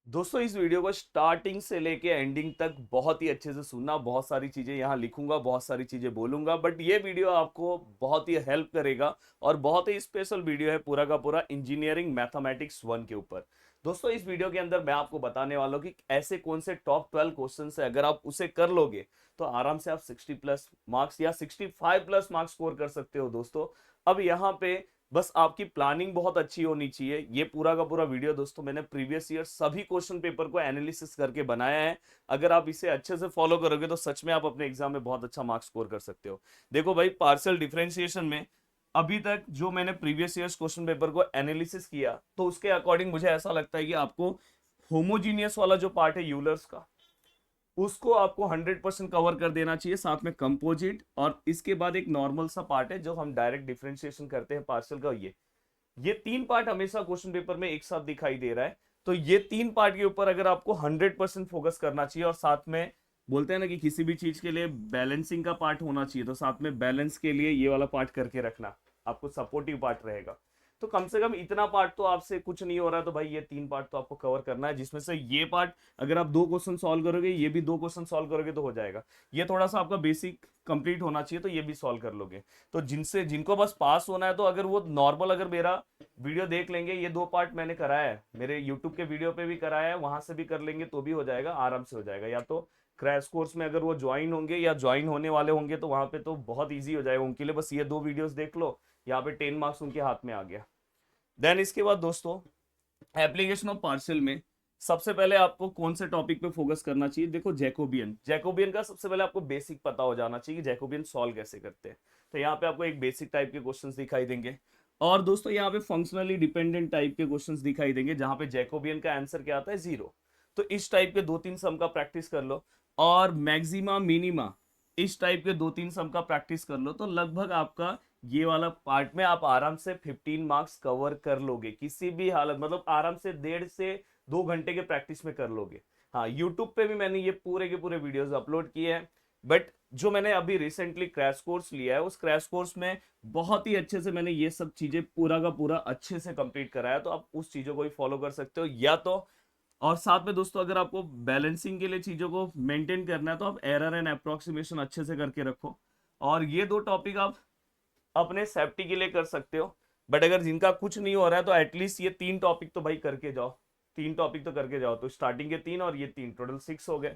दोस्तों इस वीडियो को स्टार्टिंग से लेके एंडिंग तक बहुत ही अच्छे से सुनना। बहुत सारी चीजें यहाँ लिखूंगा, बहुत सारी चीजें बोलूंगा, बट ये वीडियो आपको बहुत ही हेल्प करेगा और बहुत ही स्पेशल वीडियो है पूरा का पूरा इंजीनियरिंग मैथमेटिक्स 1 के ऊपर। दोस्तों इस वीडियो के अंदर मैं आपको बताने वाला हूँ कि ऐसे कौन से टॉप 12 क्वेश्चन है, अगर आप उसे कर लोगे तो आराम से आप 60+ मार्क्स या 65+ मार्क्स स्कोर कर सकते हो। दोस्तों अब यहाँ पे बस आपकी प्लानिंग बहुत अच्छी होनी चाहिए। ये पूरा का पूरा वीडियो दोस्तों मैंने प्रीवियस ईयर सभी क्वेश्चन पेपर को एनालिसिस करके बनाया है। अगर आप इसे अच्छे से फॉलो करोगे तो सच में आप अपने एग्जाम में बहुत अच्छा मार्क्स स्कोर कर सकते हो। देखो भाई, पार्शियल डिफरेंशिएशन में अभी तक जो मैंने प्रीवियस ईयर्स क्वेश्चन पेपर को एनालिसिस किया तो उसके अकॉर्डिंग मुझे ऐसा लगता है कि आपको होमोजीनियस वाला जो पार्ट है यूलर्स का, उसको आपको 100% कवर कर देना चाहिए, साथ में कंपोजिट, और इसके बाद एक नॉर्मल सा पार्ट है जो हम डायरेक्ट डिफरेंशिएशन करते हैं पार्शियल का। ये तीन पार्ट हमेशा क्वेश्चन पेपर में एक साथ दिखाई दे रहा है। तो ये तीन पार्ट के ऊपर अगर आपको 100% फोकस करना चाहिए, और साथ में बोलते हैं ना कि किसी भी चीज के लिए बैलेंसिंग का पार्ट होना चाहिए, तो साथ में बैलेंस के लिए ये वाला पार्ट करके रखना, आपको सपोर्टिव पार्ट रहेगा। तो कम से कम इतना पार्ट तो आपसे कुछ नहीं हो रहा है, तो भाई ये तीन पार्ट तो आपको कवर करना है, जिसमें से ये पार्ट अगर आप दो क्वेश्चन सॉल्व करोगे, ये भी दो क्वेश्चन सॉल्व करोगे तो हो जाएगा। ये थोड़ा सा आपका बेसिक कंप्लीट होना चाहिए, तो ये भी सॉल्व कर लोगे। तो जिनको बस पास होना है, तो अगर वो नॉर्मल अगर मेरा वीडियो देख लेंगे, ये दो पार्ट मैंने कराया है, मेरे यूट्यूब के वीडियो पे भी कराया है, वहां से भी कर लेंगे तो भी हो जाएगा, आराम से हो जाएगा। या तो क्रैश कोर्स में अगर वो ज्वाइन होंगे या ज्वाइन होने वाले होंगे तो वहां पे तो बहुत ईजी हो जाएगा उनके लिए, बस ये दो वीडियोस देख लो, यहाँ पे 10 मार्क्स उनके हाथ में आ गया। देन इसके बाद दोस्तों एप्लीकेशन ऑफ पार्शियल में सबसे पहले आपको कौन से टॉपिक पे फोकस करना चाहिए। देखो जैकोबियन, जैकोबियन का सबसे पहले आपको बेसिक पता हो जाना चाहिए कि जैकोबियन सॉल्व कैसे करते हैं। तो यहाँ पे आपको एक बेसिक टाइप के क्वेश्चंस दिखाई देंगे, और दोस्तों यहाँ पे फंक्शनली डिपेंडेंट टाइप के क्वेश्चंस दिखाई देंगे, जहां पे जैकोबियन का आंसर क्या आता है, 0। तो इस टाइप के दो तीन सम का प्रैक्टिस कर लो, और मैक्सिमा मिनिमा इस टाइप के दो तीन सम का प्रैक्टिस कर लो, तो लगभग आपका ये वाला पार्ट में आप आराम से 15 मार्क्स कवर कर लोगे किसी भी हालत, मतलब आराम से 1.5 से 2 घंटे के प्रैक्टिस में कर लोगे। हाँ, यूट्यूब पे भी मैंने ये पूरे के पूरे वीडियोस अपलोड किए हैं, बट जो मैंने अभी रिसेंटली क्रैश कोर्स लिया है, उस क्रैश कोर्स में बहुत ही अच्छे से मैंने ये सब चीजें पूरा का पूरा अच्छे से कंप्लीट कराया, तो आप उस चीजों को भी फॉलो कर सकते हो या तो। और साथ में दोस्तों अगर आपको बैलेंसिंग के लिए चीजों को मेंटेन करना है, तो आप एरर एंड अप्रोक्सीमेशन अच्छे से करके रखो, और ये दो टॉपिक आप अपने सेफ्टी के लिए कर सकते हो। बट अगर जिनका कुछ नहीं हो रहा है तो एटलीस्ट ये तीन टॉपिक तो भाई करके जाओ, तीन टॉपिक तो करके जाओ। तो स्टार्टिंग के तीन और ये तीन, टोटल 6 हो गए।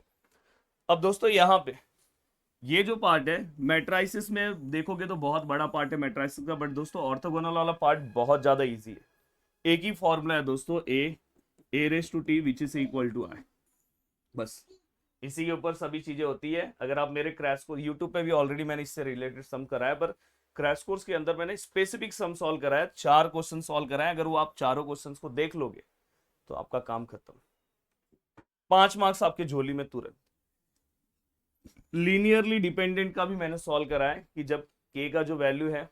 अब दोस्तों यहाँ पे ये जो पार्ट है मैट्राइसिस में देखोगे तो बहुत बड़ा पार्ट है मैट्राइसिस का, बट दोस्तों ऑर्थोगोनल वाला पार्ट बहुत ज्यादा इजी है। एक ही फॉर्मूला है दोस्तों, e raise to t which is equal to I, बस इसी के ऊपर सभी चीजें होती है। अगर आप मेरे क्रैश कोर्स यूट्यूब पे भी ऑलरेडी मैंने इससे रिलेटेड सम कराया, पर क्रैश कोर्स के अंदर मैंने स्पेसिफिक सम सॉल्व कराया, 4 क्वेश्चन सॉल्व कराए। अगर वो आप चारों क्वेश्चंस को देख लोगे तो आपका काम खत्म, 5 मार्क्स आपके झोली में तुरंत। लीनियरली डिपेंडेंट का भी मैंने सॉल्व कराया कि जब के का जो वैल्यू है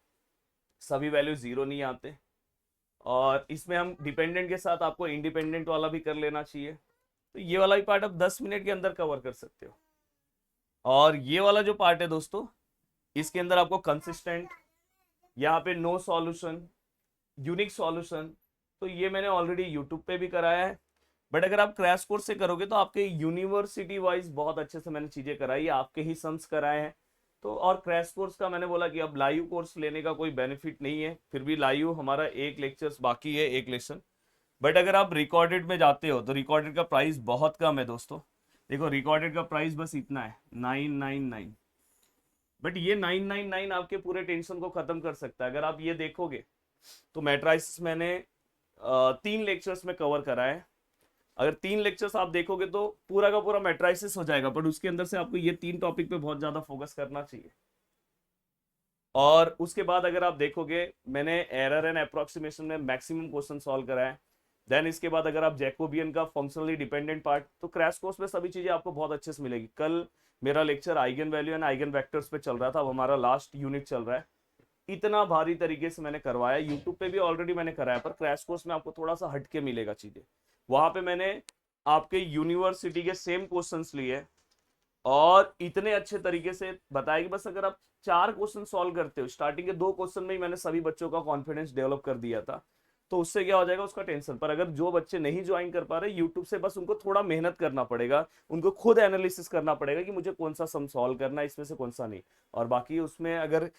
सभी वैल्यू 0 नहीं आते, और इसमें हम डिपेंडेंट के साथ आपको इंडिपेंडेंट वाला भी कर लेना चाहिए। तो ये वाला भी पार्ट आप 10 मिनट के अंदर कवर कर सकते हो। और ये वाला जो पार्ट है दोस्तों, इसके अंदर आपको कंसिस्टेंट, यहाँ पे नो सॉल्यूशन, यूनिक सॉल्यूशन, तो ये मैंने ऑलरेडी यूट्यूब पे भी कराया है। बट अगर आप क्रैश कोर्स से करोगे तो आपके यूनिवर्सिटी वाइज बहुत अच्छे से मैंने चीजें कराई है, आपके ही सम्स कराए हैं। तो और क्रैश कोर्स का मैंने बोला कि अब लाइव कोर्स लेने का कोई बेनिफिट नहीं है, फिर भी लाइव हमारा एक लेक्चर्स बाकी है, एक लेक्चर। बट अगर आप रिकॉर्डेड में जाते हो तो रिकॉर्डेड का प्राइस बहुत कम है दोस्तों। देखो रिकॉर्डेड का प्राइस बस इतना है, 999। बट ये 999 आपके पूरे टेंशन को खत्म कर सकता है। अगर आप ये देखोगे तो मैट्राइसिस मैंने 3 लेक्चर्स में कवर करा है। अगर 3 लेक्चर्स आप देखोगे तो पूरा का पूरा मैट्राइसिस हो जाएगा, बट उसके अंदर से आपको ये 3 टॉपिक पे बहुत ज्यादा फोकस करना चाहिए। और उसके बाद अगर आप देखोगे मैंने एरर एंड अप्रोक्सीमेशन में मैक्सिमम क्वेश्चन सॉल्व कराए। देन इसके बाद अगर आप जैकोबियन का फंक्शनली डिपेंडेंट पार्ट, तो क्रैश कोर्स में सभी चीजें आपको बहुत अच्छे से मिलेगी। कल मेरा lecture eigen value and eigen vectors पे चल रहा था, अब हमारा लास्ट यूनिट चल रहा है। इतना भारी तरीके से मैंने करवाया, यूट्यूब पे भी ऑलरेडी मैंने कराया, पर क्रैश कोर्स में आपको थोड़ा सा हटके मिलेगा चीजें। वहां पे मैंने आपके यूनिवर्सिटी के सेम क्वेश्चंस लिए और इतने अच्छे तरीके से बताया कि बस अगर आप 4 क्वेश्चन सॉल्व करते हो, स्टार्टिंग के 2 क्वेश्चन में ही मैंने सभी बच्चों का कॉन्फिडेंस डेवलप कर दिया था। तो उससे क्या हो जाएगा उसका टेंशन। पर अगर जो बच्चे नहीं ज्वाइन कर पा रहे यूट्यूब से, बस उनको थोड़ा मेहनत करना पड़ेगा, उनको खुद एनालिसिस करना पड़ेगा कि मुझे कौन सा सम सॉल्व करना है इसमें से कौन सा नहीं। और बाकी उसमें अगर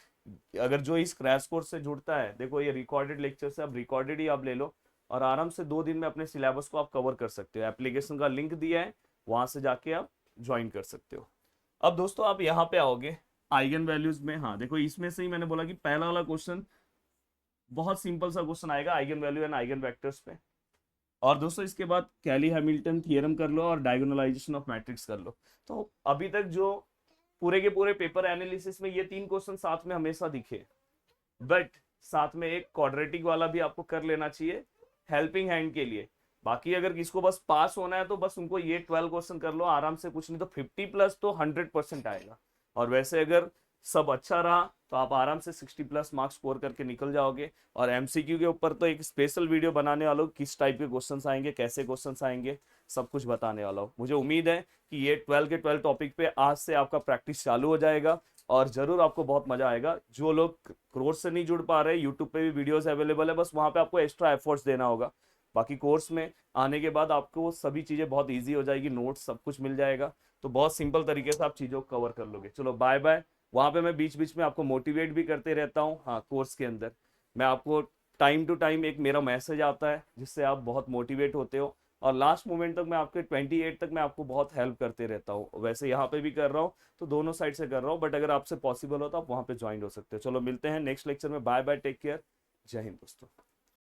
अगर जो इस क्रैश कोर्स से जुड़ता है, देखो ये रिकॉर्डेड लेक्चर से, अब रिकॉर्डेड ही आप ले लो और आराम से 2 दिन में अपने सिलेबस को आप कवर कर सकते हो। एप्लीकेशन का लिंक दिया है, वहां से जाके आप ज्वाइन कर सकते हो। अब दोस्तों आप यहाँ पे आओगे आइगन वैल्यूज में। हाँ देखो इसमें से ही मैंने बोला कि पहला वाला क्वेश्चन बहुत सिंपल सा क्वेश्चन आएगा eigen value and eigen vectors पे। और दोस्तों इसके बाद कैली हैमिल्टन थियरम कर लो और डायगोनलाइजेशन ऑफ मैट्रिक्स कर लो। तो अभी तक जो पूरे के पूरे पेपर एनालिसिस में ये 3 क्वेश्चन साथ में हमेशा दिखे, बट साथ में एक क्वाड्रेटिक वाला भी आपको कर लेना चाहिए हेल्पिंग हैंड के लिए। बाकी अगर किसको बस पास होना है तो बस उनको ये 12 क्वेश्चन कर लो आराम से, कुछ नहीं तो 50+ तो 100% आएगा। और वैसे अगर सब अच्छा रहा तो आप आराम से 60+ मार्क्स स्कोर करके निकल जाओगे। और एमसीक्यू के ऊपर तो एक स्पेशल वीडियो बनाने वाला हूँ, किस टाइप के क्वेश्चंस आएंगे, कैसे क्वेश्चंस आएंगे, सब कुछ बताने वाला हूँ। मुझे उम्मीद है कि ये 12 के 12 टॉपिक पे आज से आपका प्रैक्टिस चालू हो जाएगा और जरूर आपको बहुत मजा आएगा। जो लोग कोर्स से नहीं जुड़ पा रहे, यूट्यूब पे भी वीडियोस अवेलेबल है, बस वहां पे आपको एक्स्ट्रा एफर्ट्स देना होगा। बाकी कोर्स में आने के बाद आपको सभी चीजें बहुत ईजी हो जाएगी, नोट्स सब कुछ मिल जाएगा, तो बहुत सिंपल तरीके से आप चीजों को कवर कर लोगे। चलो बाय बाय। वहां पे मैं बीच बीच में आपको मोटिवेट भी करते रहता हूँ। हाँ कोर्स के अंदर मैं आपको टाइम टू टाइम एक मेरा मैसेज आता है जिससे आप बहुत मोटिवेट होते हो, और लास्ट मोमेंट तक मैं आपके 28 तक मैं आपको बहुत हेल्प करते रहता हूँ। वैसे यहाँ पे भी कर रहा हूँ, तो दोनों साइड से कर रहा हूँ, बट अगर आपसे पॉसिबल हो तो आप वहाँ पे ज्वाइन हो सकते हो। चलो मिलते हैं नेक्स्ट लेक्चर में। बाय बाय, टेक केयर, जय हिंद दोस्तों।